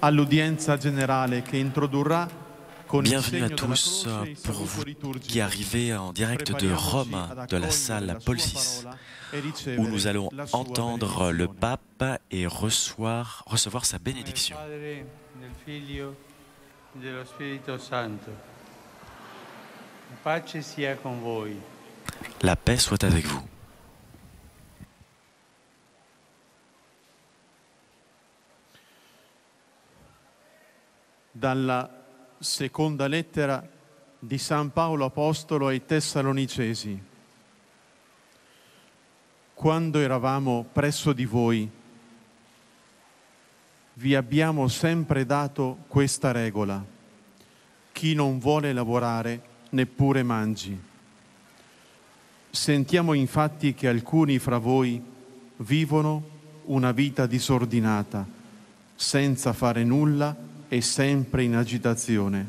all'udienza generale che introdurrà con il Bienvenue à segno della tous croce e il pour vous saluto liturgico. qui arrivez en direct de Prepariamoci Rome, ad de la accogliere salle la Paul sua VI, parola e où ricevere nous allons la sua entendre le benedizione. pape et recevoir sa bénédiction. Nel Padre, del Figlio e dello Spirito Santo. La pace sia con voi. La paix soit avec vous. Dalla seconda lettera di San Paolo Apostolo ai Tessalonicesi. Quando eravamo presso di voi, vi abbiamo sempre dato questa regola: chi non vuole lavorare neppure mangi. Sentiamo infatti che alcuni fra voi vivono una vita disordinata, senza fare nulla e sempre in agitazione.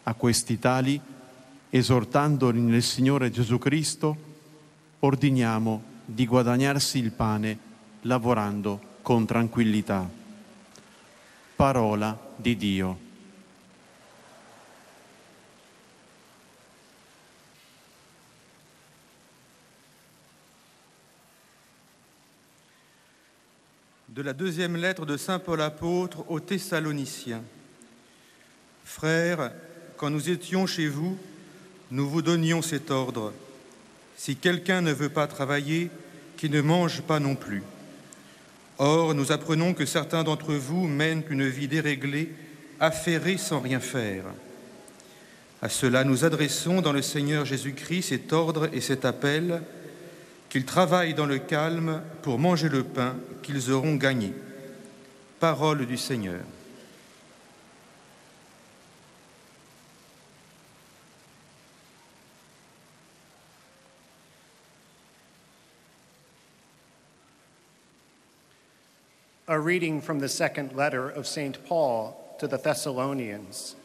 A questi tali, esortandoli nel Signore Gesù Cristo, ordiniamo di guadagnarsi il pane lavorando con tranquillità. Parola di Dio. De la deuxième lettre de Saint Paul apôtre aux Thessaloniciens. Frères, quand nous étions chez vous, nous vous donnions cet ordre. Si quelqu'un ne veut pas travailler, qu'il ne mange pas non plus. Or, nous apprenons que certains d'entre vous mènent une vie déréglée, affairée sans rien faire. À cela, nous adressons dans le Seigneur Jésus-Christ cet ordre et cet appel, qu'ils travaillent dans le calme pour manger le pain qu'ils auront gagné. Parole du Seigneur. A reading from the second letter of St. Paul to the Thessalonians.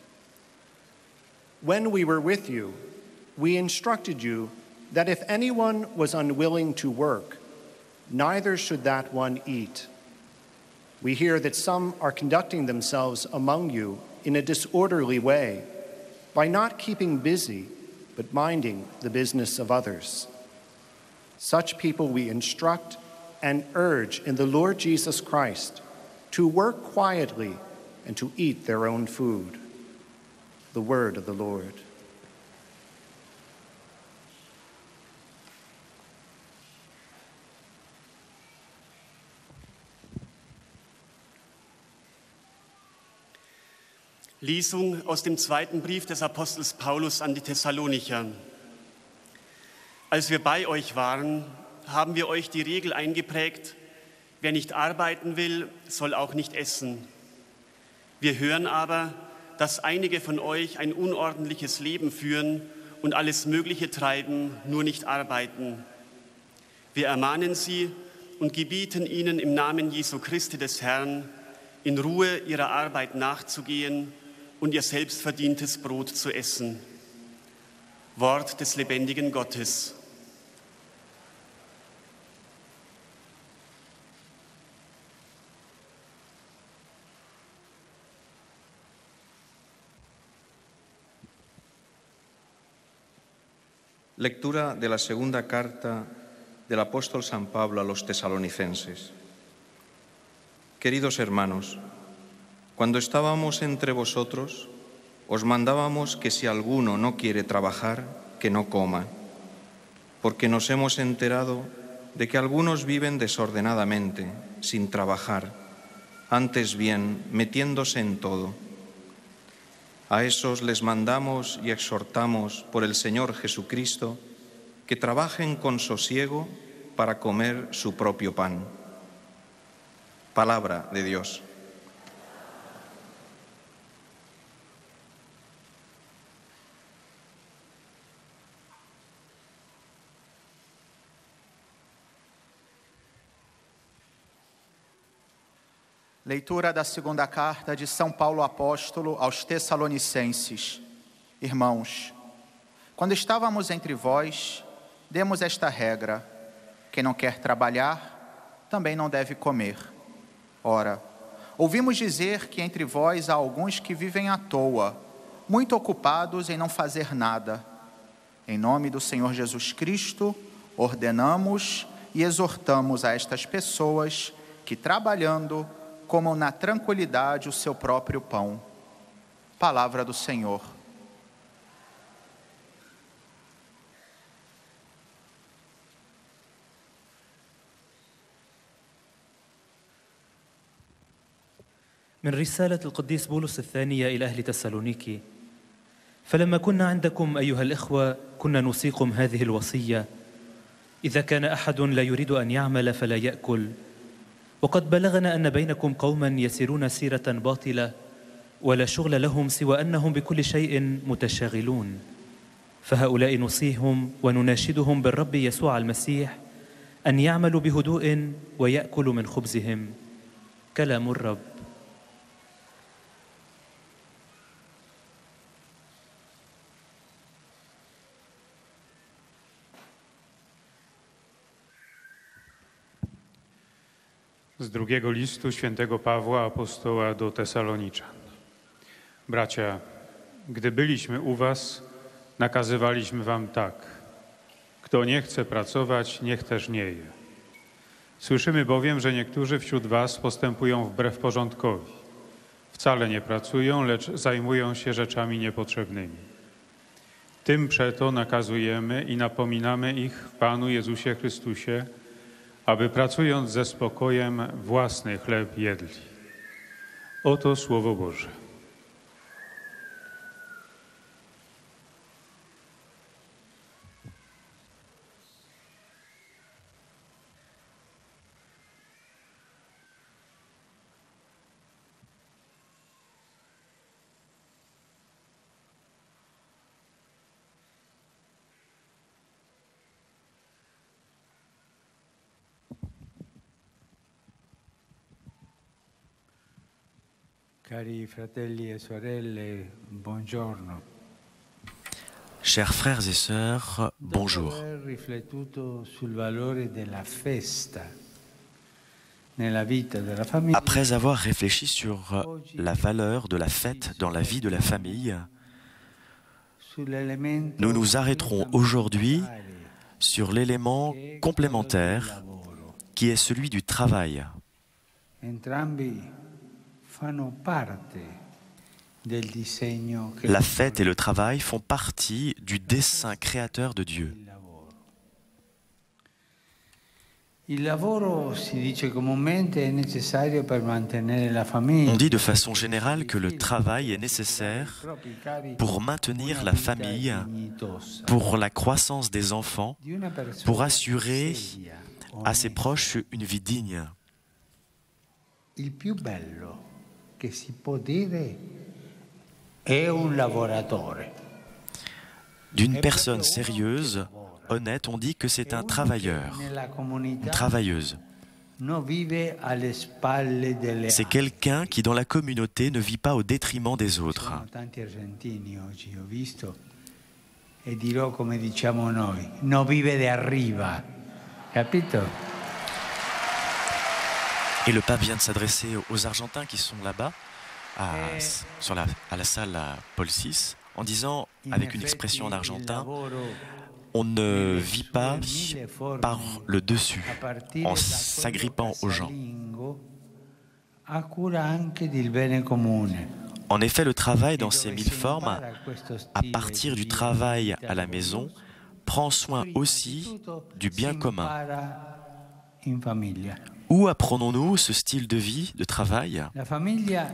When we were with you, we instructed you that if anyone was unwilling to work, neither should that one eat. We hear that some are conducting themselves among you in a disorderly way, by not keeping busy, but minding the business of others. Such people we instruct and urge in the Lord Jesus Christ to work quietly and to eat their own food. The word of the Lord. Lesung aus dem zweiten Brief des Apostels Paulus an die Thessalonicher. Als wir bei euch waren, haben wir euch die Regel eingeprägt: Wer nicht arbeiten will, soll auch nicht essen. Wir hören aber, dass einige von euch ein unordentliches Leben führen und alles Mögliche treiben, nur nicht arbeiten. Wir ermahnen sie und gebieten ihnen im Namen Jesu Christi des Herrn, in Ruhe ihrer Arbeit nachzugehen und ihr selbstverdientes Brot zu essen. Wort des lebendigen Gottes. Lectura de la segunda carta del apóstol San Pablo a los tesalonicenses. Queridos hermanos, cuando estábamos entre vosotros, os mandábamos que si alguno no quiere trabajar, que no coma, porque nos hemos enterado de que algunos viven desordenadamente, sin trabajar, antes bien metiéndose en todo. A esos les mandamos y exhortamos por el Señor Jesucristo que trabajen con sosiego para comer su propio pan. Palabra de Dios. Leitura da segunda carta de São Paulo Apóstolo aos Tessalonicenses. Irmãos, quando estávamos entre vós, demos esta regra: quem não quer trabalhar, também não deve comer. Ora, Ouvimos dizer que entre vós há alguns que vivem à toa, muito ocupados em não fazer nada. Em nome do Senhor Jesus Cristo, ordenamos e exortamos a estas pessoas que, trabalhando, comam na tranquilidade o seu próprio pão. Palavra do Senhor. من رسالة القديس بولس الثانية إلى أهل تسالونيكي: فلما كنا عندكم أيها الإخوة كنا نوصيكم هذه الوصية: إذا كان أحد لا يريد أن يعمل فلا يأكل، وقد بلغنا أن بينكم قوما يسيرون سيرة باطلة ولا شغل لهم سوى أنهم بكل شيء متشاغلون، فهؤلاء نوصيهم ونناشدهم بالرب يسوع المسيح أن يعملوا بهدوء ويأكلوا من خبزهم. كلام الرب. Z drugiego listu świętego Pawła apostoła do Tesaloniczan. Bracia, gdy byliśmy u was, nakazywaliśmy wam tak: kto nie chce pracować, niech też nie je. Słyszymy bowiem, że niektórzy wśród was postępują wbrew porządkowi. Wcale nie pracują, lecz zajmują się rzeczami niepotrzebnymi. Tym przeto nakazujemy i napominamy ich w Panu Jezusie Chrystusie, aby pracując ze spokojem własny chleb jedli. Oto Słowo Boże. Cari fratelli e sorelle, buongiorno. Chers frères et sœurs, bonjour. Dopo aver riflettuto sul valore della festa nella vita della famiglia, Après avoir réfléchi sur la valeur de la fête dans la vie de la famille, nous nous arrêterons aujourd'hui sur l'élément complémentaire qui est celui du travail. entrambi fanno parte del disegno che La fête et le travail font partie du dessein créateur de Dieu. il lavoro, si dice comunemente, è necessario per mantenere la famiglia. On dit de façon générale que le travail est nécessaire pour maintenir la famille, pour la croissance des enfants, pour assurer à ses proches une vie digne. Il più bello che si può dire è un lavoratore. D'une personne sérieuse, honnête, on dit que c'est un travailleur, une travailleuse. C'est quelqu'un qui, dans la communauté, ne vit pas au détriment des autres. Tanti argentini oggi ho visto e dirò come diciamo noi, non vive de arriva, capito? Et le pape vient de s'adresser aux Argentins qui sont là-bas, à la salle Paul VI, en disant, avec une expression en argentin, on ne vit pas par le dessus, en s'agrippant aux gens. En effet, le travail dans ses mille formes, à partir du travail à la maison, prend soin aussi du bien commun. Où apprenons-nous ce style de vie, de travail?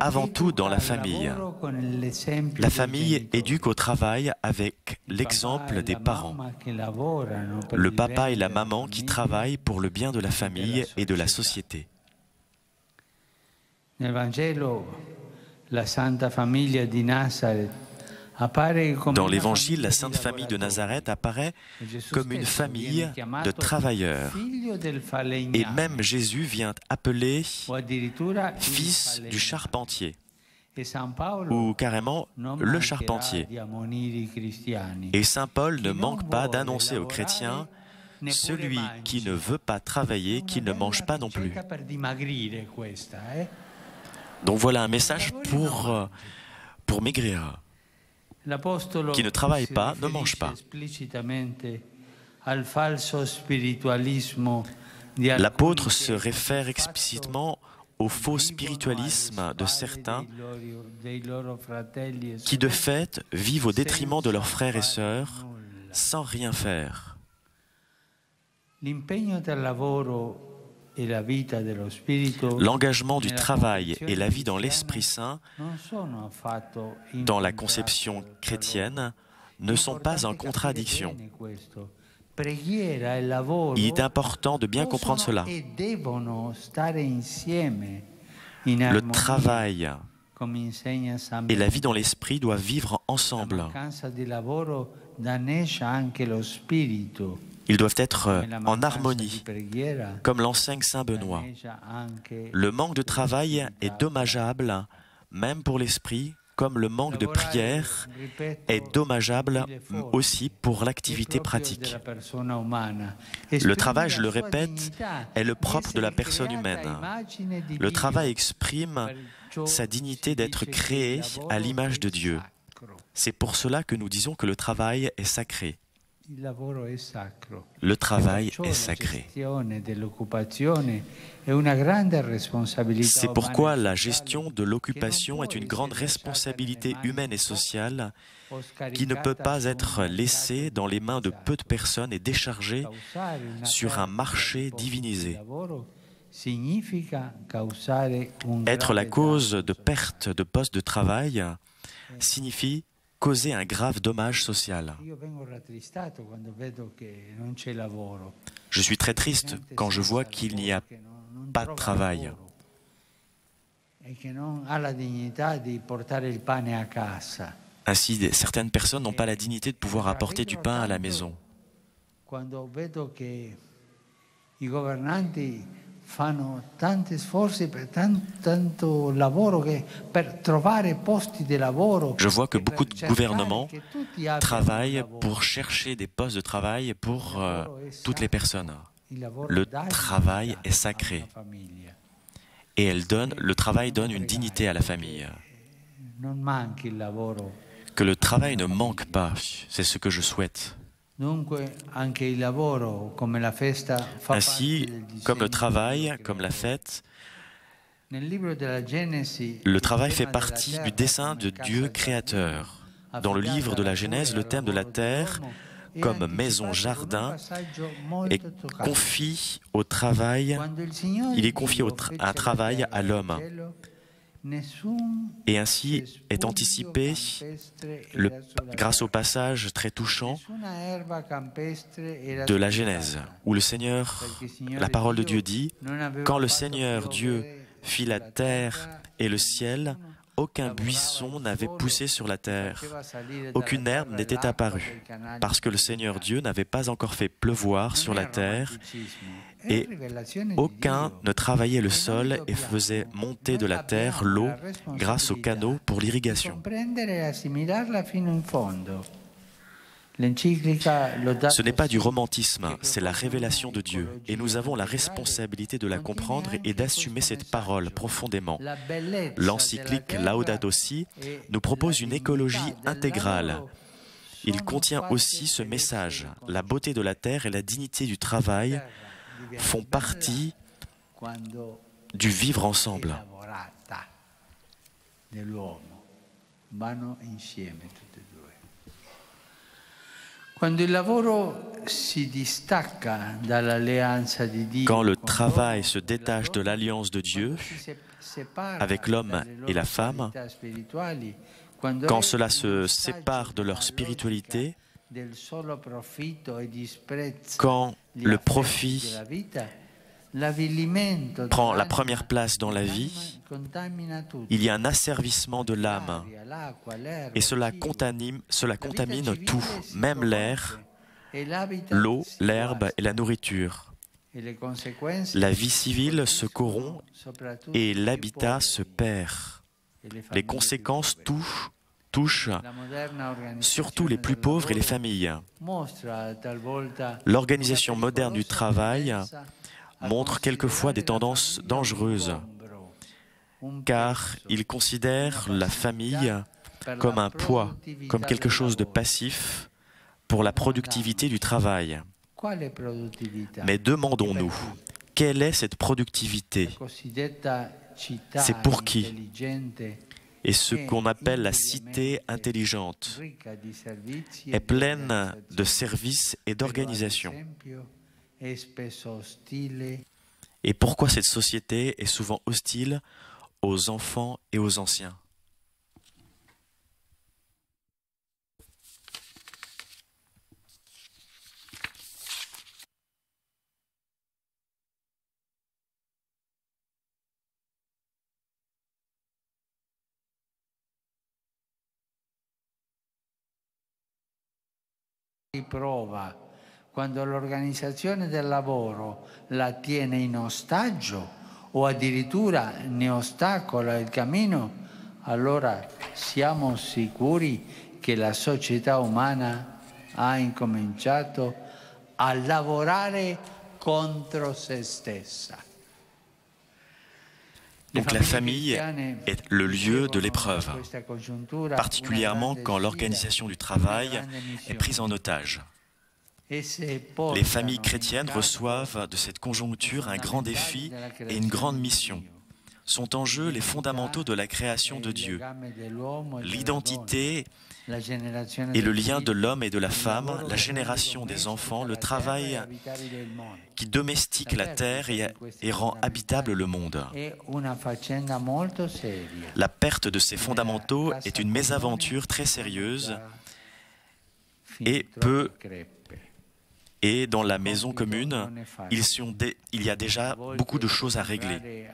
Avant tout dans la famille. La famille éduque au travail avec l'exemple des parents. Le papa et la maman qui travaillent pour le bien de la famille et de la société. Nel Vangelo, la Santa Famiglia di Nazareth. Dans l'Évangile, la Sainte Famille de Nazareth apparaît comme une famille de travailleurs. Et même Jésus vient appeler fils du charpentier, ou carrément le charpentier. Et Saint Paul ne manque pas d'annoncer aux chrétiens: celui qui ne veut pas travailler, qu'il ne mange pas non plus. Donc voilà un message pour maigrir. Qui ne travaille pas, ne mange pas. L'apôtre se réfère explicitement au faux spiritualisme de certains qui, de fait, vivent au détriment de leurs frères et sœurs sans rien faire. L'engagement du travail et la vie dans l'Esprit Saint, dans la conception chrétienne, ne sont pas en contradiction. Il est important de bien comprendre cela. Le travail et la vie dans l'Esprit doivent vivre ensemble. Ils doivent être en harmonie, comme l'enseigne saint Benoît. Le manque de travail est dommageable, même pour l'esprit, comme le manque de prière est dommageable aussi pour l'activité pratique. Le travail, je le répète, est le propre de la personne humaine. Le travail exprime sa dignité d'être créé à l'image de Dieu. C'est pour cela que nous disons que le travail est sacré. Le travail est sacré. C'est pourquoi la gestion de l'occupation est une grande responsabilité humaine et sociale qui ne peut pas être laissée dans les mains de peu de personnes et déchargée sur un marché divinisé. Être la cause de perte de postes de travail signifie causer un grave dommage social. Je suis très triste quand je vois qu'il n'y a pas de travail. Ainsi, certaines personnes n'ont pas la dignité de pouvoir apporter du pain à la maison. Je vois que beaucoup de gouvernements travaillent pour chercher des postes de travail pour toutes les personnes. Le travail est sacré. Et le travail donne une dignité à la famille. Que le travail ne manque pas, c'est ce que je souhaite. Ainsi, comme le travail, comme la fête, le travail fait partie du dessein de Dieu créateur. Dans le livre de la Genèse, le thème de la terre, comme maison-jardin, est confié au travail. Il est confié à un travail à l'homme. Et ainsi est anticipé, grâce au passage très touchant de la Genèse, où la parole de Dieu dit « Quand le Seigneur Dieu fit la terre et le ciel, aucun buisson n'avait poussé sur la terre, aucune herbe n'était apparue, parce que le Seigneur Dieu n'avait pas encore fait pleuvoir sur la terre, et aucun ne travaillait le sol et faisait monter de la terre l'eau grâce aux canaux pour l'irrigation. » Ce n'est pas du romantisme, c'est la révélation de Dieu. Et nous avons la responsabilité de la comprendre et d'assumer cette parole profondément. L'encyclique Laudato Si nous propose une écologie intégrale. Il contient aussi ce message. La beauté de la terre et la dignité du travail font partie du vivre ensemble. Quand le travail se détache de l'alliance de Dieu avec l'homme et la femme, quand cela se sépare de leur spiritualité, quand le profit prend la première place dans la vie, il y a un asservissement de l'âme et cela contamine tout, même l'air, l'eau, l'herbe et la nourriture. La vie civile se corrompt et l'habitat se perd. Les conséquences touchent surtout les plus pauvres et les familles. L'organisation moderne du travail montre quelquefois des tendances dangereuses. car ils considèrent la famille comme un poids, comme quelque chose de passif pour la productivité du travail. Mais demandons-nous, quelle est cette productivité? C'est pour qui? Et ce qu'on appelle la cité intelligente est pleine de services et d'organisations. Et pourquoi cette société est souvent hostile aux enfants et aux anciens? Prova quando l'organizzazione del lavoro la tiene in ostaggio o addirittura ne ostacola il cammino, allora siamo sicuri che la società umana ha incominciato a lavorare contro se stessa. Donc la famille est le lieu de l'épreuve, particulièrement quand l'organisation du travail est prise en otage. Les familles chrétiennes reçoivent de cette conjoncture un grand défi et une grande mission. Sont en jeu les fondamentaux de la création de Dieu, l'identité et le lien de l'homme et de la femme, la génération des enfants, le travail qui domestique la terre et rend habitable le monde. La perte de ces fondamentaux est une mésaventure très sérieuse et dans la maison commune, il y a déjà beaucoup de choses à régler.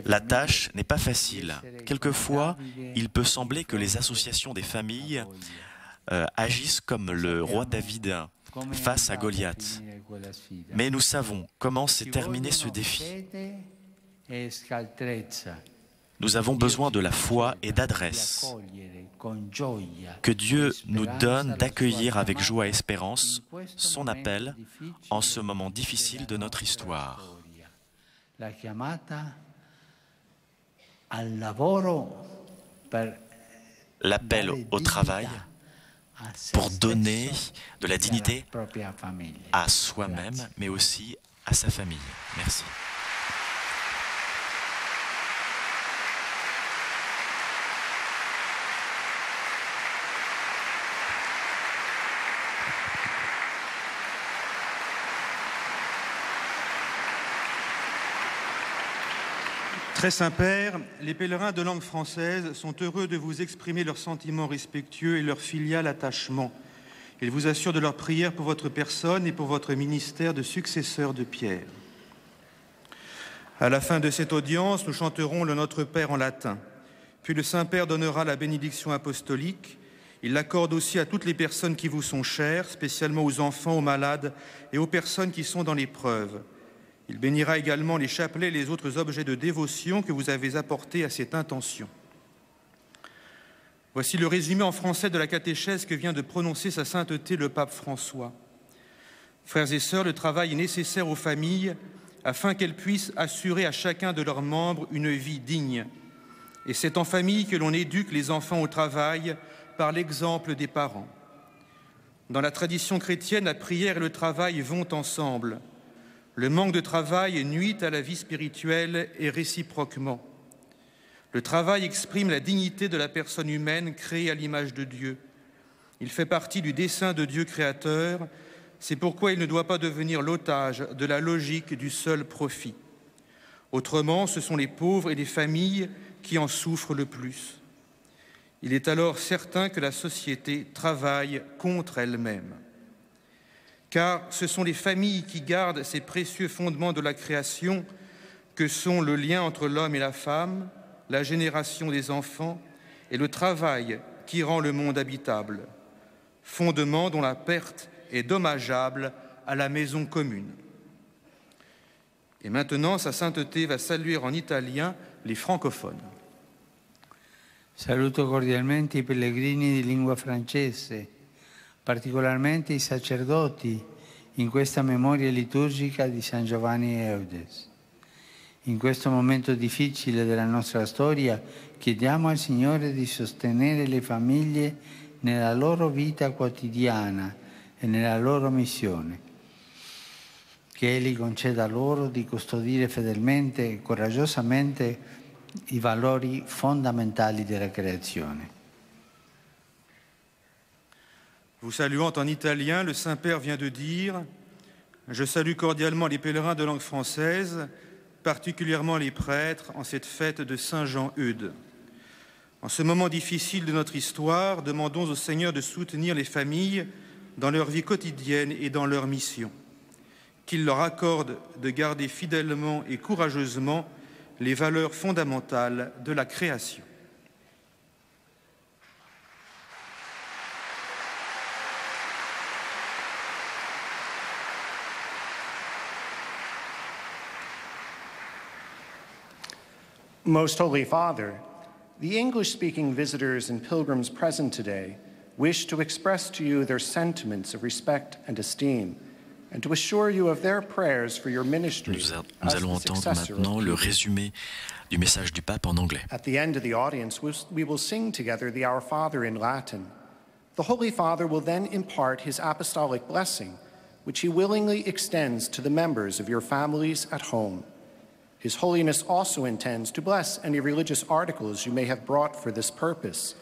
La tâche n'est pas facile. Quelquefois, il peut sembler que les associations des familles agissent comme le roi David face à Goliath. Mais nous savons comment s'est terminé ce défi. Nous avons besoin de la foi et d'adresse. Que Dieu nous donne d'accueillir avec joie et espérance son appel en ce moment difficile de notre histoire. L'appel au travail pour donner de la dignité à soi-même, mais aussi à sa famille. Merci. Très Saint-Père, les pèlerins de langue française sont heureux de vous exprimer leurs sentiments respectueux et leur filial attachement. Ils vous assurent de leur prière pour votre personne et pour votre ministère de successeur de Pierre. À la fin de cette audience, nous chanterons le Notre Père en latin. Puis le Saint-Père donnera la bénédiction apostolique. Il l'accorde aussi à toutes les personnes qui vous sont chères, spécialement aux enfants, aux malades et aux personnes qui sont dans l'épreuve. Il bénira également les chapelets et les autres objets de dévotion que vous avez apportés à cette intention. Voici le résumé en français de la catéchèse que vient de prononcer sa sainteté le pape François. Frères et sœurs, le travail est nécessaire aux familles afin qu'elles puissent assurer à chacun de leurs membres une vie digne. Et c'est en famille que l'on éduque les enfants au travail par l'exemple des parents. Dans la tradition chrétienne, la prière et le travail vont ensemble. Le manque de travail nuit à la vie spirituelle et réciproquement. Le travail exprime la dignité de la personne humaine créée à l'image de Dieu. Il fait partie du dessein de Dieu créateur. C'est pourquoi il ne doit pas devenir l'otage de la logique du seul profit. Autrement, ce sont les pauvres et les familles qui en souffrent le plus. Il est alors certain que la société travaille contre elle-même. Car ce sont les familles qui gardent ces précieux fondements de la création que sont le lien entre l'homme et la femme, la génération des enfants et le travail qui rend le monde habitable, fondements dont la perte est dommageable à la maison commune. Et maintenant, sa sainteté va saluer en italien les francophones. Saluto cordialmente i pellegrini di lingua francese, particolarmente i sacerdoti in questa memoria liturgica di San Giovanni Eudes. In questo momento difficile della nostra storia, chiediamo al Signore di sostenere le famiglie nella loro vita quotidiana e nella loro missione. Che Egli conceda loro di custodire fedelmente e coraggiosamente i valori fondamentali della creazione. Vous saluant en italien, le Saint-Père vient de dire « Je salue cordialement les pèlerins de langue française, particulièrement les prêtres, en cette fête de Saint Jean-Eudes. En ce moment difficile de notre histoire, demandons au Seigneur de soutenir les familles dans leur vie quotidienne et dans leur mission. Qu'il leur accorde de garder fidèlement et courageusement les valeurs fondamentales de la création. » Most Holy Father, the English-speaking visitors and pilgrims present today wish to express to you their sentiments of respect and esteem, and to assure you of their prayers for your ministry. Nous allons entendre maintenant le résumé du message du pape en anglais. At the end of the audience, we will sing together the Our Father in Latin. The Holy Father will then impart his apostolic blessing, which he willingly extends to the members of your families at home. His Holiness also intends to bless any religious articles you may have brought for this purpose.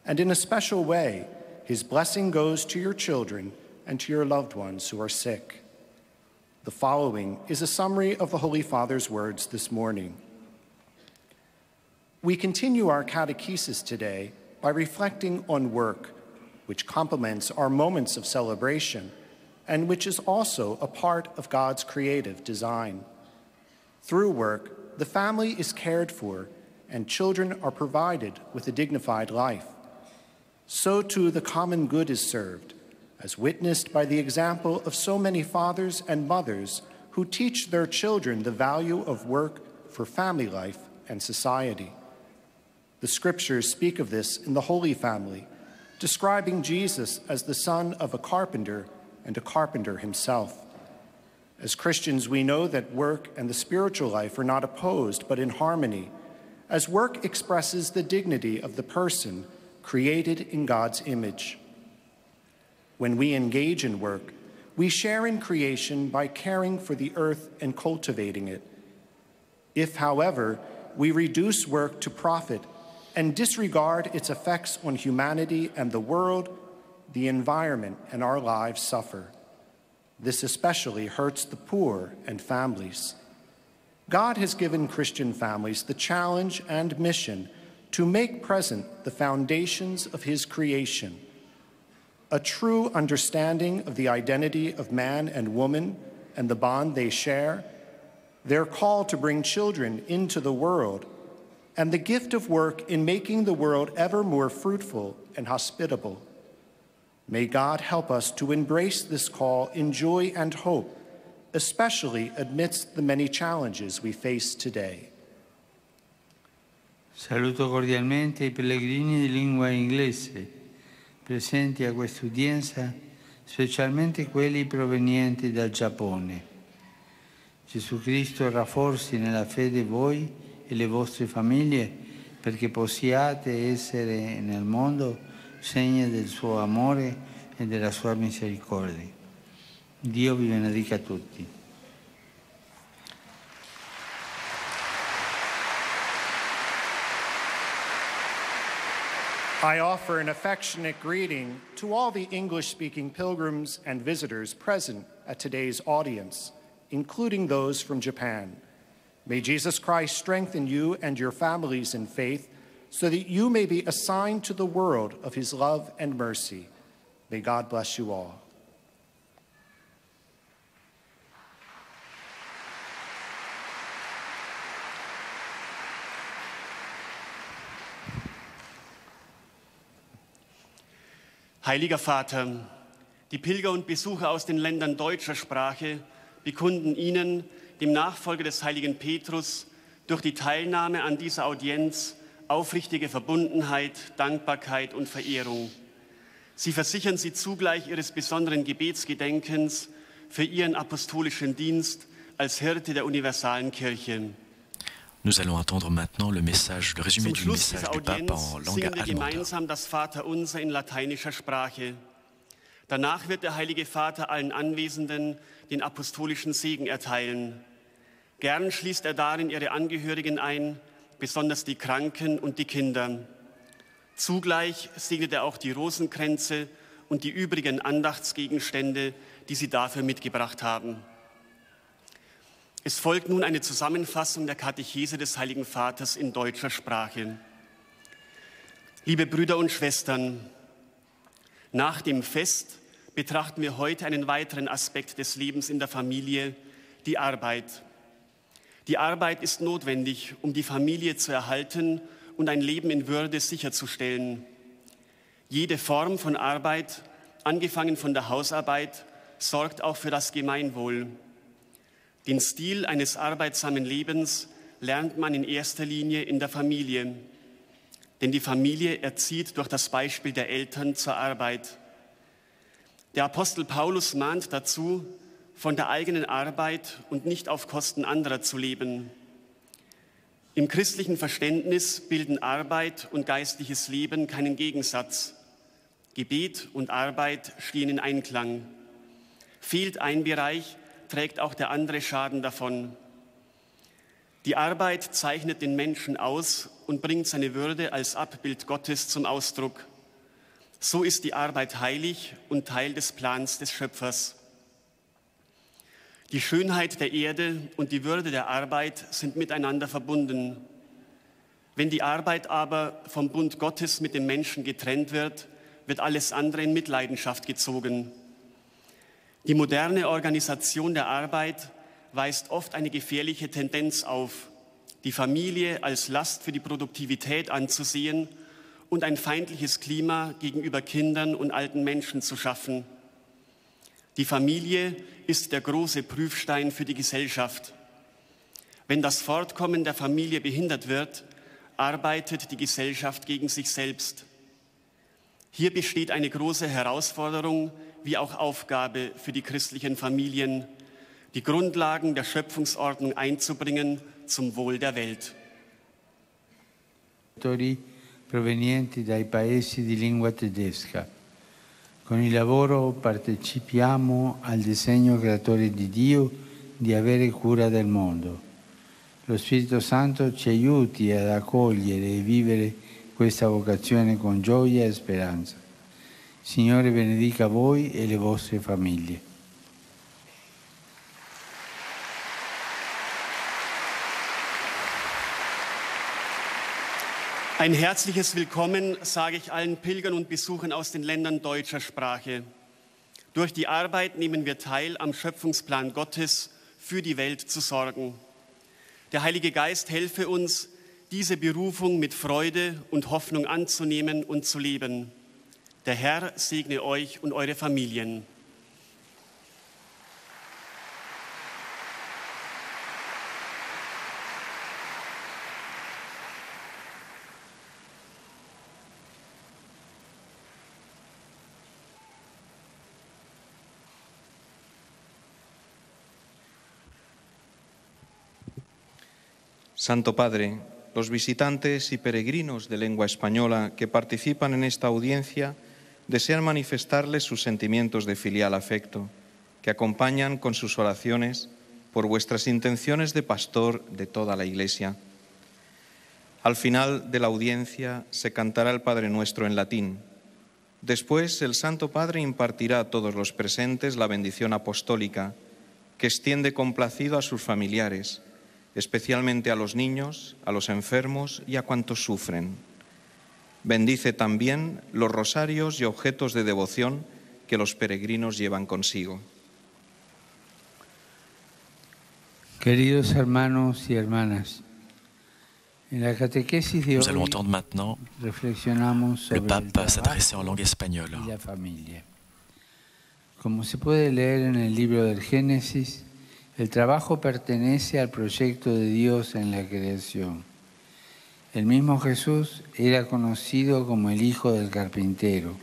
And in a special way, his blessing goes to your children and to your loved ones who are sick. The following is a summary of the Holy Father's words this morning. We continue our catechesis today by reflecting on work, which complements our moments of celebration and which is also a part of God's creative design. Through work, the family is cared for and children are provided with a dignified life. So too the common good is served, as witnessed by the example of so many fathers and mothers who teach their children the value of work for family life and society. The scriptures speak of this in the Holy Family, describing Jesus as the son of a carpenter and a carpenter himself. As Christians, we know that work and the spiritual life are not opposed, but in harmony, as work expresses the dignity of the person created in God's image. When we engage in work, we share in creation by caring for the earth and cultivating it. If, however, we reduce work to profit and disregard its effects on humanity and the world, the environment and our lives suffer. This especially hurts the poor and families. God has given Christian families the challenge and mission to make present the foundations of his creation. A true understanding of the identity of man and woman and the bond they share, their call to bring children into the world, and the gift of work in making the world ever more fruitful and hospitable. May God help us to embrace this call in joy and hope, especially amidst the many challenges we face today. Saluto cordialmente i pellegrini di lingua inglese presenti a quest'udienza, specialmente quelli provenienti dal Giappone. Gesù Cristo rafforzi nella fede voi e le vostre famiglie perché possiate essere nel mondo segno del suo amore e della sua misericordia. Dio vi benedica tutti. I offer an affectionate greeting to all the English-speaking pilgrims and visitors present at today's audience, including those from Japan. May Jesus Christ strengthen you and your families in faith so that you may be a sign to the world of his love and mercy. May God bless you all. Heiliger Vater, die Pilger und Besucher aus den Ländern deutscher Sprache bekunden Ihnen, dem Nachfolger des heiligen Petrus, durch die Teilnahme an dieser Audienz aufrichtige Verbundenheit, Dankbarkeit und Verehrung. Sie versichern Sie zugleich Ihres besonderen Gebetsgedenkens für Ihren apostolischen Dienst als Hirte der universalen Kirche. Nous allons entendre maintenant le résumé du message du pape en langue singen wir allemande. gemeinsam das Vaterunser in lateinischer Sprache. Danach wird der Heilige Vater allen Anwesenden den apostolischen Segen erteilen. Gern schließt er darin ihre Angehörigen ein, besonders die Kranken und die Kinder. Zugleich segnet er auch die Rosenkränze und die übrigen Andachtsgegenstände, die sie dafür mitgebracht haben. Es folgt nun eine Zusammenfassung der Katechese des Heiligen Vaters in deutscher Sprache. Liebe Brüder und Schwestern, nach dem Fest betrachten wir heute einen weiteren Aspekt des Lebens in der Familie, die Arbeit. Die Arbeit ist notwendig, um die Familie zu erhalten und ein Leben in Würde sicherzustellen. Jede Form von Arbeit, angefangen von der Hausarbeit, sorgt auch für das Gemeinwohl. Den Stil eines arbeitsamen Lebens lernt man in erster Linie in der Familie. Denn die Familie erzieht durch das Beispiel der Eltern zur Arbeit. Der Apostel Paulus mahnt dazu, von der eigenen Arbeit und nicht auf Kosten anderer zu leben. Im christlichen Verständnis bilden Arbeit und geistliches Leben keinen Gegensatz. Gebet und Arbeit stehen in Einklang. Fehlt ein Bereich, trägt auch der andere Schaden davon. Die Arbeit zeichnet den Menschen aus und bringt seine Würde als Abbild Gottes zum Ausdruck. So ist die Arbeit heilig und Teil des Plans des Schöpfers. Die Schönheit der Erde und die Würde der Arbeit sind miteinander verbunden. Wenn die Arbeit aber vom Bund Gottes mit dem Menschen getrennt wird, wird alles andere in Mitleidenschaft gezogen. Die moderne Organisation der Arbeit weist oft eine gefährliche Tendenz auf, die Familie als Last für die Produktivität anzusehen und ein feindliches Klima gegenüber Kindern und alten Menschen zu schaffen. Die Familie ist der große Prüfstein für die Gesellschaft. Wenn das Fortkommen der Familie behindert wird, arbeitet die Gesellschaft gegen sich selbst. Hier besteht eine große Herausforderung wie auch Aufgabe für die christlichen Familien, die Grundlagen der Schöpfungsordnung einzubringen zum Wohl der Welt. Provenienti dai paesi di lingua tedesca. Con il lavoro partecipiamo al disegno creatore di Dio di avere cura del mondo. Lo Spirito Santo ci aiuti ad accogliere e vivere questa vocazione con gioia e speranza. Signore benedica voi e le vostre famiglie. Ein herzliches Willkommen sage ich allen Pilgern und Besuchern aus den Ländern deutscher Sprache. Durch die Arbeit nehmen wir teil, am Schöpfungsplan Gottes für die Welt zu sorgen. Der Heilige Geist helfe uns, diese Berufung mit Freude und Hoffnung anzunehmen und zu leben. Der Herr segne euch und eure Familien. Santo Padre, los visitantes y peregrinos de lengua española que participan en esta audiencia desean manifestarles sus sentimientos de filial afecto, que acompañan con sus oraciones por vuestras intenciones de pastor de toda la Iglesia. Al final de la audiencia se cantará el Padre Nuestro en latín. Después el Santo Padre impartirá a todos los presentes la bendición apostólica, que extiende complacido a sus familiares, especialmente a los niños, a los enfermos y a cuantos sufren. Bendice también los rosarios y objetos de devoción que los peregrinos llevan consigo. Queridos hermanos y hermanas, en la catequesis de Nous allons hoy entendre maintenant reflexionamos sobre le el pape s'adresser trabajo en langue espagnole. y la familia. Como se puede leer en el libro del Génesis, el trabajo pertenece al proyecto de Dios en la creación. El mismo Jesús era conocido como el Hijo del Carpintero.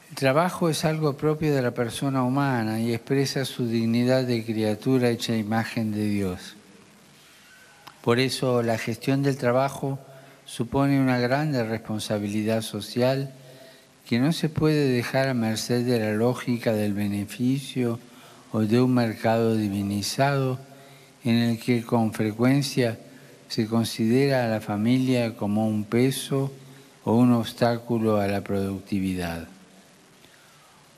El trabajo es algo propio de la persona humana y expresa su dignidad de criatura hecha a imagen de Dios. Por eso la gestión del trabajo supone una grande responsabilidad social que no se puede dejar a merced de la lógica del beneficio o de un mercado divinizado en el que con frecuencia se considera a la familia como un peso o un obstáculo a la productividad.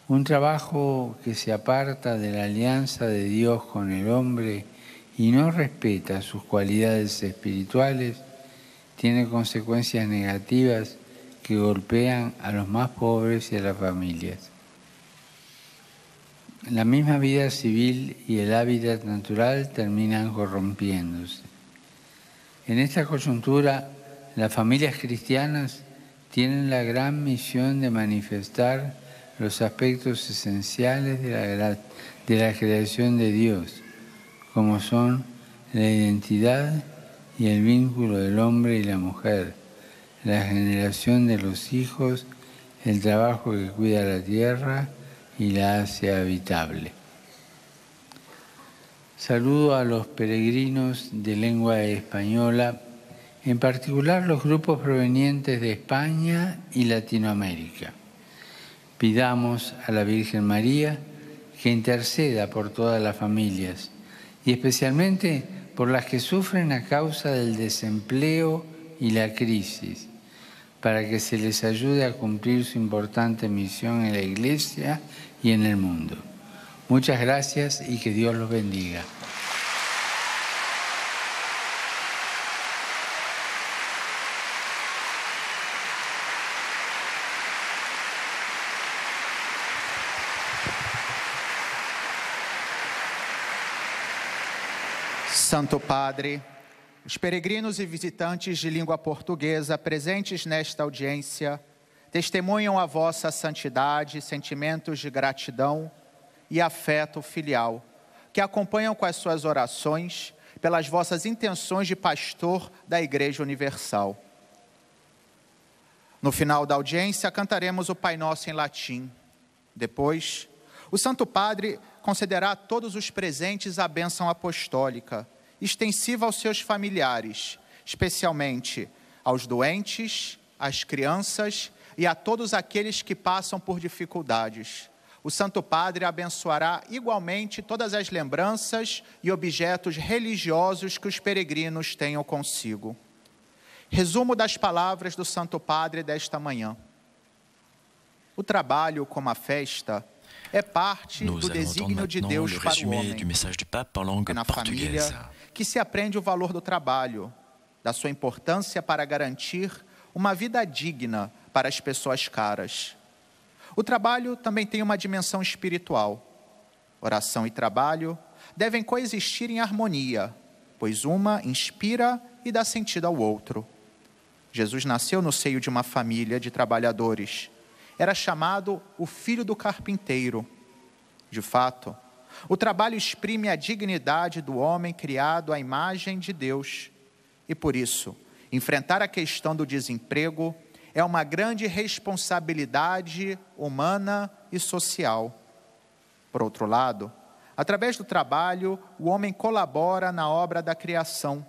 Un trabajo que se aparta de la alianza de Dios con el hombre y no respeta sus cualidades espirituales tiene consecuencias negativas que golpean a los más pobres y a las familias. La misma vida civil y el hábitat natural terminan corrompiéndose. En esta coyuntura, las familias cristianas tienen la gran misión de manifestar los aspectos esenciales de la creación de Dios, como son la identidad y el vínculo del hombre y la mujer, la generación de los hijos, el trabajo que cuida la tierra y la hace habitable. Saludo a los peregrinos de lengua española, en particular los grupos provenientes de España y Latinoamérica. Pidamos a la Virgen María que interceda por todas las familias y especialmente por las que sufren a causa del desempleo y la crisis, para que se les ayude a cumplir su importante misión en la Iglesia y en el mundo. Muchas gracias y que Dios los bendiga. Santo Padre, os peregrinos e visitantes de língua portuguesa presentes nesta audiência testemunham a vossa santidade, sentimentos de gratidão e afeto filial, que acompanham com as suas orações pelas vossas intenções de pastor da Igreja Universal. No final da audiência, cantaremos o Pai Nosso em latim. Depois, o Santo Padre concederá a todos os presentes a bênção apostólica, extensiva aos seus familiares, especialmente aos doentes, às crianças e a todos aqueles que passam por dificuldades. O Santo Padre abençoará igualmente todas as lembranças e objetos religiosos que os peregrinos tenham consigo. Resumo das palavras do Santo Padre desta manhã. O trabalho, como a festa, é parte do desígnio de Deus para o homem. É na família que se aprende o valor do trabalho, da sua importância para garantir uma vida digna para as pessoas caras. O trabalho também tem uma dimensão espiritual. Oração e trabalho devem coexistir em harmonia, pois uma inspira e dá sentido ao outro. Jesus nasceu no seio de uma família de trabalhadores. Era chamado o filho do carpinteiro. De fato, o trabalho exprime a dignidade do homem criado à imagem de Deus. E por isso, enfrentar a questão do desemprego é uma grande responsabilidade humana e social. Por outro lado, através do trabalho, o homem colabora na obra da criação.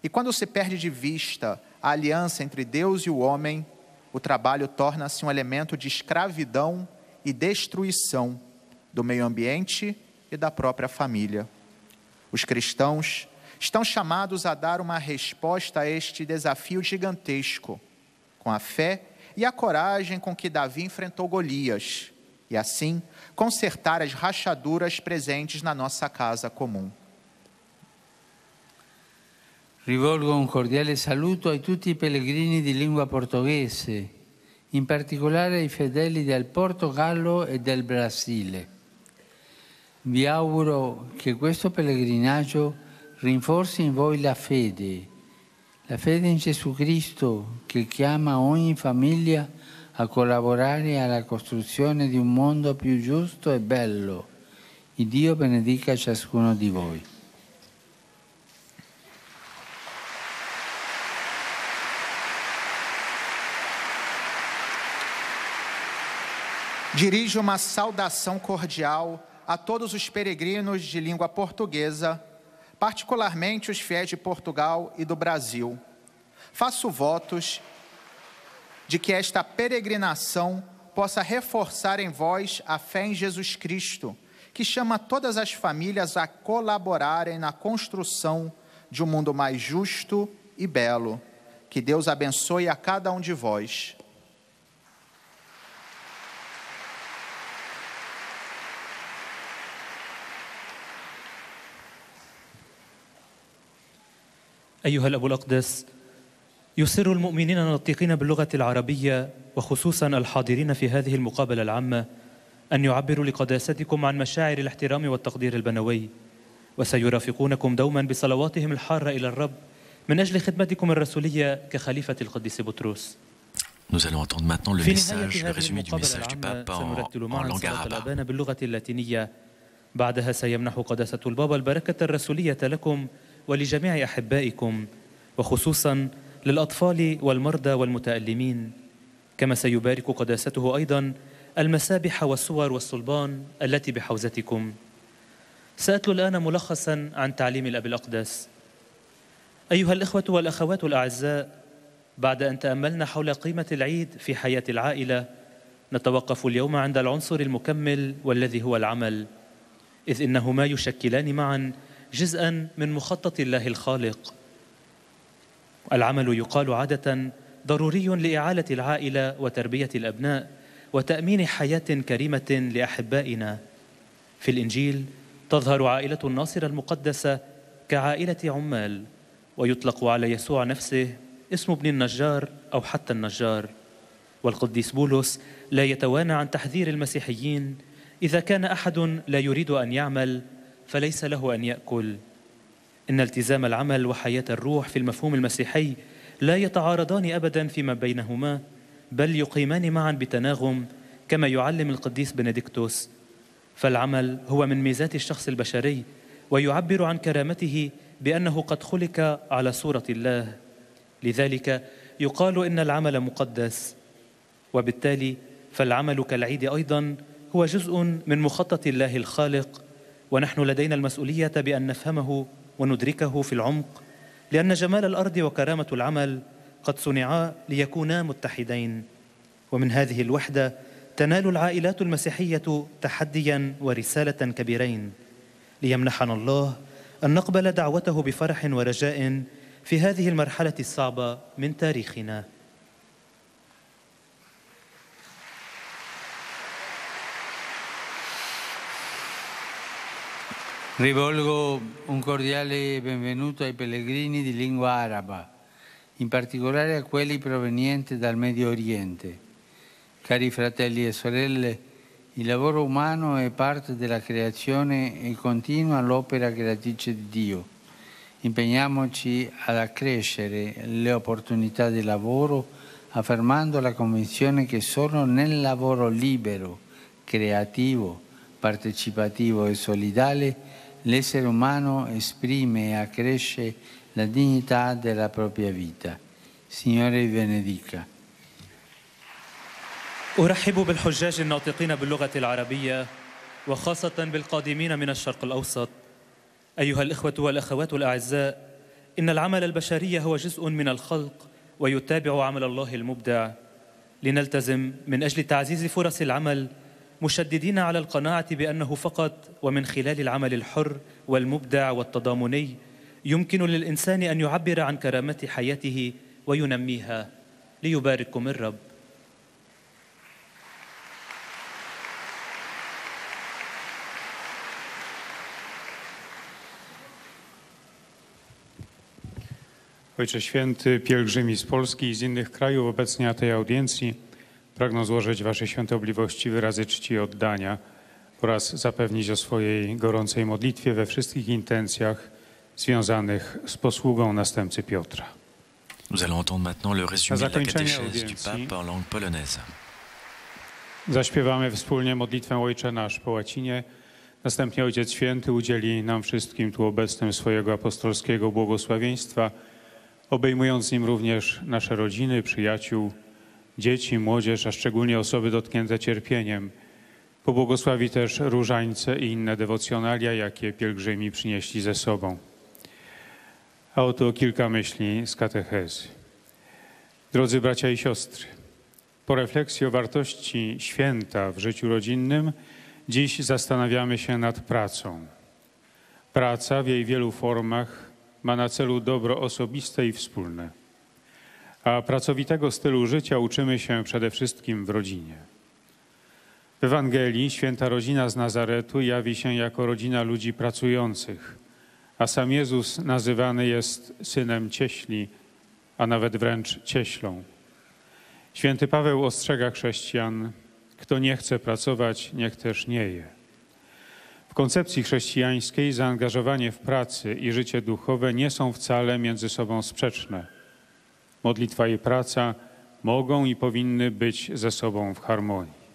E quando se perde de vista a aliança entre Deus e o homem, o trabalho torna-se um elemento de escravidão e destruição do meio ambiente e da própria família. Os cristãos estão chamados a dar uma resposta a este desafio gigantesco, com a fé e a coragem com que Davi enfrentou Golias, e assim consertar as rachaduras presentes na nossa casa comum. Rivolgo un cordiale saluto a tutti i pellegrini di lingua portoghese, in particolare ai fedeli del Portogallo e del Brasile. Vi auguro che questo pellegrinaggio rinforzi in voi la fede in Gesù Cristo che chiama ogni famiglia a collaborare alla costruzione di un mondo più giusto e bello. E Dio benedica ciascuno di voi. Dirijo uma saudação cordial a todos os peregrinos de língua portuguesa, particularmente os fiéis de Portugal e do Brasil. Faço votos de que esta peregrinação possa reforçar em vós a fé em Jesus Cristo, que chama todas as famílias a colaborarem na construção de um mundo mais justo e belo. Que Deus abençoe a cada um de vós. أيها الأب الأقدس، يسر المؤمنين الناطقين باللغة العربية وخصوصا الحاضرين في هذه المقابلة العامة أن يعبروا لقداستكم عن مشاعر الاحترام والتقدير البنوي، وسيرافقونكم دوما بصلواتهم الحارة إلى الرب من أجل خدمتكم الرسولية كخليفة القديس بطرس. Nous allons entendre maintenant le message, le résumé du message du pape en langue arabe. باللغة اللاتينية. بعدها سيمنح قداسة البابا البركة الرسولية لكم ولجميع أحبائكم، وخصوصا للأطفال والمرضى والمتألمين، كما سيبارك قداسته أيضا المسابح والصور والصلبان التي بحوزتكم. سأتلو الآن ملخصا عن تعليم الأب الأقدس. أيها الإخوة والأخوات الأعزاء، بعد أن تأملنا حول قيمة العيد في حياة العائلة، نتوقف اليوم عند العنصر المكمل والذي هو العمل، إذ إنهما يشكلان معا جزءا من مخطط الله الخالق. العمل يقال عادة ضروري لإعالة العائلة وتربية الأبناء وتأمين حياة كريمة لأحبائنا. في الإنجيل تظهر عائلة الناصر المقدسة كعائلة عمال، ويطلق على يسوع نفسه اسم ابن النجار أو حتى النجار. والقديس بولس لا يتوانى عن تحذير المسيحيين: إذا كان أحد لا يريد أن يعمل فليس له أن يأكل. إن التزام العمل وحياة الروح في المفهوم المسيحي لا يتعارضان أبدا فيما بينهما، بل يقيمان معا بتناغم، كما يعلم القديس بنديكتوس. فالعمل هو من ميزات الشخص البشري، ويعبر عن كرامته بأنه قد خلق على صورة الله. لذلك يقال إن العمل مقدس، وبالتالي فالعمل كالعيد أيضا هو جزء من مخطط الله الخالق، ونحن لدينا المسؤولية بأن نفهمه وندركه في العمق، لأن جمال الأرض وكرامة العمل قد صنعا ليكونا متحدين. ومن هذه الوحدة تنال العائلات المسيحية تحديا ورسالة كبيرين، ليمنحنا الله أن نقبل دعوته بفرح ورجاء في هذه المرحلة الصعبة من تاريخنا. Rivolgo un cordiale benvenuto ai pellegrini di lingua araba, in particolare a quelli provenienti dal Medio Oriente. Cari fratelli e sorelle, il lavoro umano è parte della creazione e continua l'opera creatrice di Dio. Impegniamoci ad accrescere le opportunità di lavoro, affermando la convinzione che solo nel lavoro libero, creativo, partecipativo e solidale l'essere umano esprime e accresce la dignità della propria vita. Signore vi benedica. أرحب بالحجاج الناطقين باللغة العربية، وخاصة بالقادمين من الشرق الأوسط. أيها الإخوة والأخوات الأعزاء، إن العمل البشري هو جزء من الخلق ويتابع عمل الله المبدع. لنلتزم من أجل تعزيز فرص العمل، مشددين على القناعة بأنه فقط ومن خلال العمل الحر والمبدع والتضامني يمكن للإنسان أن يعبر عن كرامة حياته وينميها. ليبارككم الرب. Ojcze Święty, pielgrzymi z Polski i z innych krajów obecni na tej audiencji pragną złożyć Waszej Świątobliwości wyrazy czci i oddania oraz zapewnić o swojej gorącej modlitwie we wszystkich intencjach związanych z posługą następcy Piotra. Nous allons entendre maintenant le résumé de la catéchèse du pape en langue polonaise. Zaśpiewamy wspólnie modlitwę Ojcze Nasz po łacinie. Następnie Ojciec Święty udzieli nam wszystkim tu obecnym swojego apostolskiego błogosławieństwa, obejmując nim również nasze rodziny, przyjaciół, dzieci, młodzież, a szczególnie osoby dotknięte cierpieniem. Pobłogosławi też różańce i inne dewocjonalia, jakie pielgrzymi przynieśli ze sobą. A oto kilka myśli z katechezy. Drodzy bracia i siostry, po refleksji o wartości święta w życiu rodzinnym, dziś zastanawiamy się nad pracą. Praca w jej wielu formach ma na celu dobro osobiste i wspólne. A pracowitego stylu życia uczymy się przede wszystkim w rodzinie. W Ewangelii święta rodzina z Nazaretu jawi się jako rodzina ludzi pracujących, a sam Jezus nazywany jest synem cieśli, a nawet wręcz cieślą. Święty Paweł ostrzega chrześcijan, kto nie chce pracować, niech też nie je. W koncepcji chrześcijańskiej zaangażowanie w pracę i życie duchowe nie są wcale między sobą sprzeczne. Modlitwa i praca mogą i powinny być ze sobą w harmonii.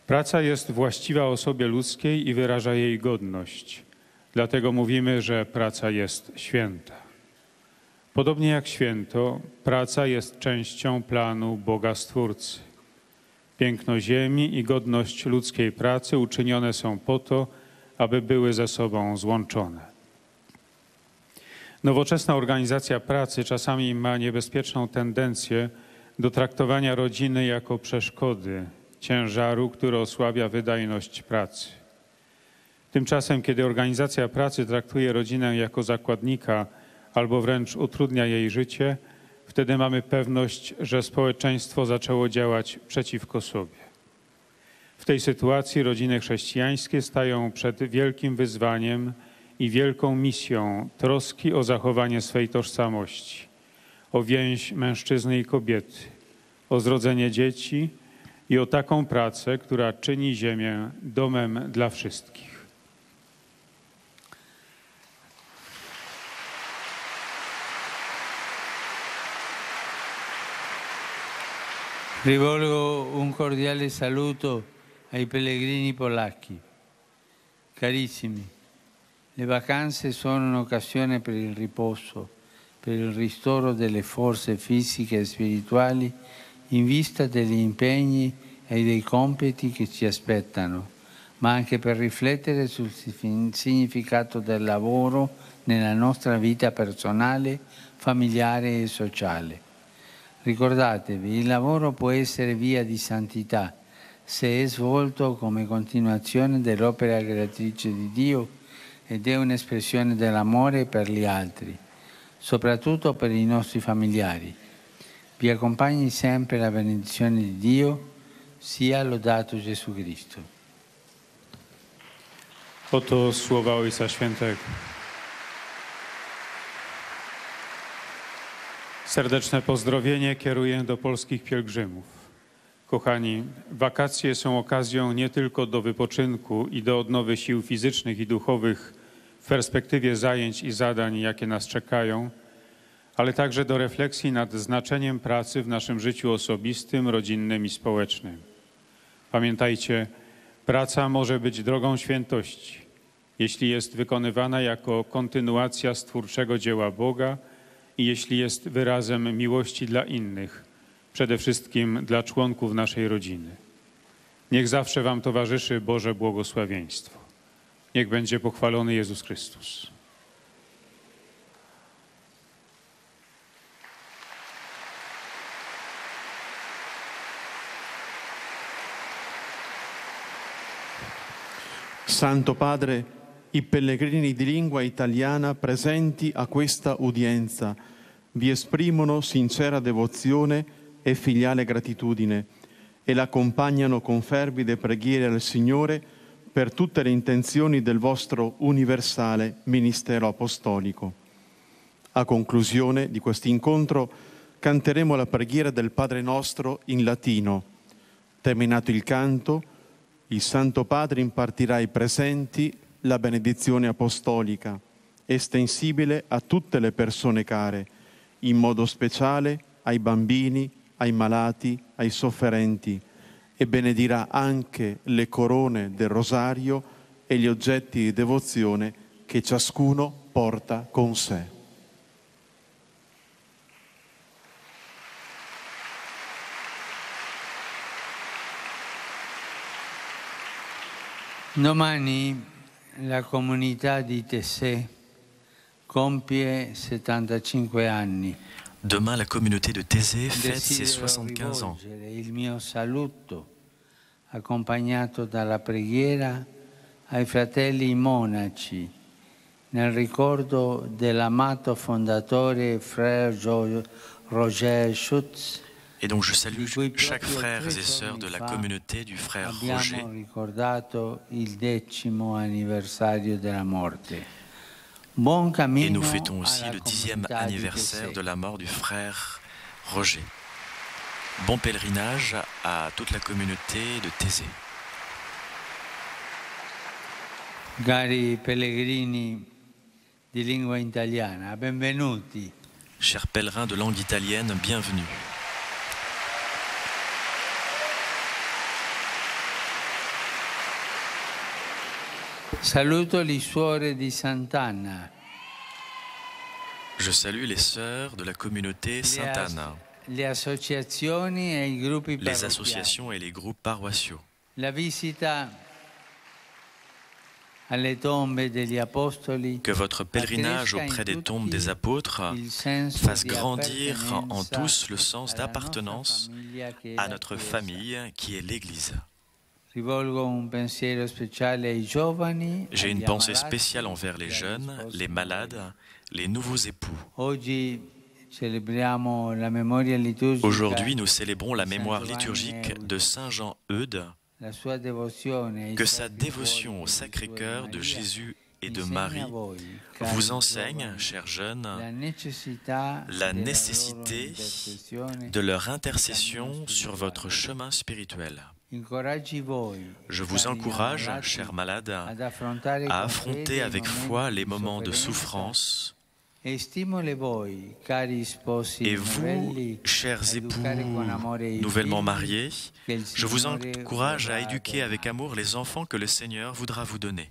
Praca jest właściwa osobie ludzkiej i wyraża jej godność. Dlatego mówimy, że praca jest święta. Podobnie jak święto, praca jest częścią planu Boga Stwórcy. Piękno ziemi i godność ludzkiej pracy uczynione są po to, aby były ze sobą złączone. Nowoczesna organizacja pracy czasami ma niebezpieczną tendencję do traktowania rodziny jako przeszkody, ciężaru, który osłabia wydajność pracy. Tymczasem, kiedy organizacja pracy traktuje rodzinę jako zakładnika albo wręcz utrudnia jej życie, wtedy mamy pewność, że społeczeństwo zaczęło działać przeciwko sobie. W tej sytuacji rodziny chrześcijańskie stają przed wielkim wyzwaniem i wielką misją troski o zachowanie swej tożsamości, o więź mężczyzny i kobiety, o zrodzenie dzieci i o taką pracę, która czyni ziemię domem dla wszystkich. Rivolgo un cordiale saluto ai pellegrini polacchi. Carissimi, le vacanze sono un'occasione per il riposo, per il ristoro delle forze fisiche e spirituali in vista degli impegni e dei compiti che ci aspettano, ma anche per riflettere sul significato del lavoro nella nostra vita personale, familiare e sociale. Ricordatevi, il lavoro può essere via di santità se è svolto come continuazione dell'opera creatrice di Dio ed è un'espressione dell'amore per gli altri, soprattutto per i nostri familiari. Vi accompagni sempre la benedizione di Dio, sia lodato Gesù Cristo. Oto słowa Ojca Świętego. Serdeczne pozdrowienie kieruję do polskich pielgrzymów. Kochani, wakacje są okazją nie tylko do wypoczynku i do odnowy sił fizycznych i duchowych w perspektywie zajęć i zadań, jakie nas czekają, ale także do refleksji nad znaczeniem pracy w naszym życiu osobistym, rodzinnym i społecznym. Pamiętajcie, praca może być drogą świętości, jeśli jest wykonywana jako kontynuacja stwórczego dzieła Boga i jeśli jest wyrazem miłości dla innych, przede wszystkim dla członków naszej rodziny. Niech zawsze wam towarzyszy Boże błogosławieństwo. Niech będzie pochwalony Jezus Chrystus. Santo Padre, i pellegrini di lingua italiana presenti a questa udienza vi esprimono sincera devozione e filiale gratitudine e l'accompagnano con fervide preghiere al Signore per tutte le intenzioni del vostro universale ministero apostolico. A conclusione di questo incontro canteremo la preghiera del Padre nostro in latino. Terminato il canto, il Santo Padre impartirà ai presenti la benedizione apostolica, estensibile a tutte le persone care, in modo speciale ai bambini, ai malati, ai sofferenti, e benedirà anche le corone del rosario e gli oggetti di devozione che ciascuno porta con sé. Domani la comunità di Tessè compie 75 anni. Demain, la communauté de Thésée fête ses 75 ans. Il mio saluto, accompagnato dalla preghiera, ai fratelli monaci, nel ricordo dell'amato fondatore Frère Roger Schutz. Et donc je salue chaque frère et sœur de la communauté du frère Roger. Abbiamo ricordato il 10° anniversario della morte. Et nous fêtons aussi le 10e anniversaire de la mort du frère Roger. Bon pèlerinage à toute la communauté de Thésée. Cari pellegrini di lingua italiana, benvenuti. Chers pèlerins de langue italienne, bienvenue. Saluto le suore di Sant'Anna. Je salue les sœurs de la communauté Sainte-Anne, le associazioni e i gruppi les associations et les groupes paroissiaux. La visita alle tombe degli apostoli. Que votre pèlerinage auprès des tombes des apôtres fasse grandir en tous le sens d'appartenance à notre famille qui est l'Église. J'ai une pensée spéciale envers les jeunes, les malades, les nouveaux époux. Aujourd'hui, nous célébrons la mémoire liturgique de Saint Jean Eudes. Que sa dévotion au Sacré-Cœur de Jésus et de Marie vous enseigne, chers jeunes, la nécessité de leur intercession sur votre chemin spirituel. Je vous encourage, chers malades, à affronter avec foi les moments de souffrance. Et vous, chers époux nouvellement mariés, je vous encourage à éduquer avec amour les enfants que le Seigneur voudra vous donner.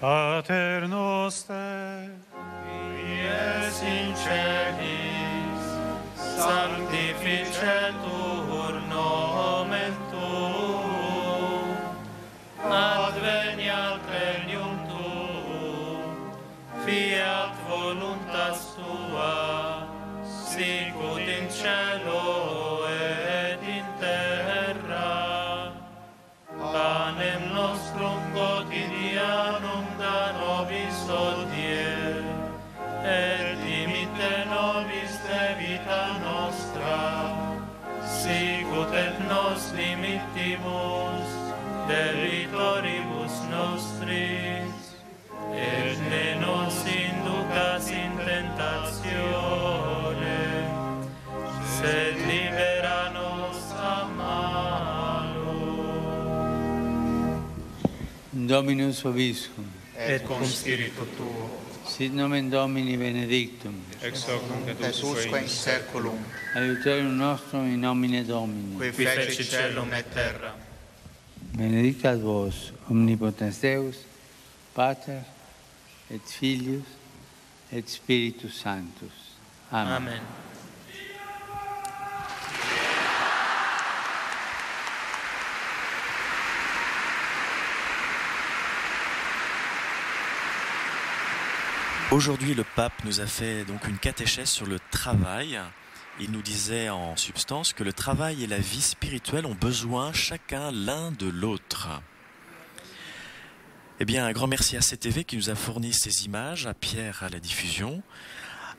Pater noster, qui es in celis, sanctificetur nomen tuum, adveniat regnum tuum, fiat voluntas tua, sicut in cielo et in terra. Panem nostrum quotidianum da nobis hodie, et dimitte nobis debita nostra, sicut et nos dimittimus debitoribus nostris, et ne nos inducas in tentatione, sed libera nos a malo. Dominus vobiscum. Et cum spiritu tuo. Sit nomen Domini benedictum. Ex hoc nunc et usque in seculum. Aiuterium nostrum in nomine Domini. Qui feci celum et terra. Benedicat vos, omnipotens Deus, Pater, et Filius, et Spiritus Sanctus. Amen. Amen. Aujourd'hui, le pape nous a fait donc une catéchèse sur le travail. Il nous disait en substance que le travail et la vie spirituelle ont besoin chacun l'un de l'autre. Eh bien, un grand merci à CTV qui nous a fourni ces images, à Pierre à la diffusion.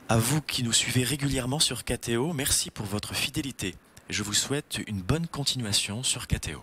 À vous qui nous suivez régulièrement sur KTO, merci pour votre fidélité. Et je vous souhaite une bonne continuation sur KTO.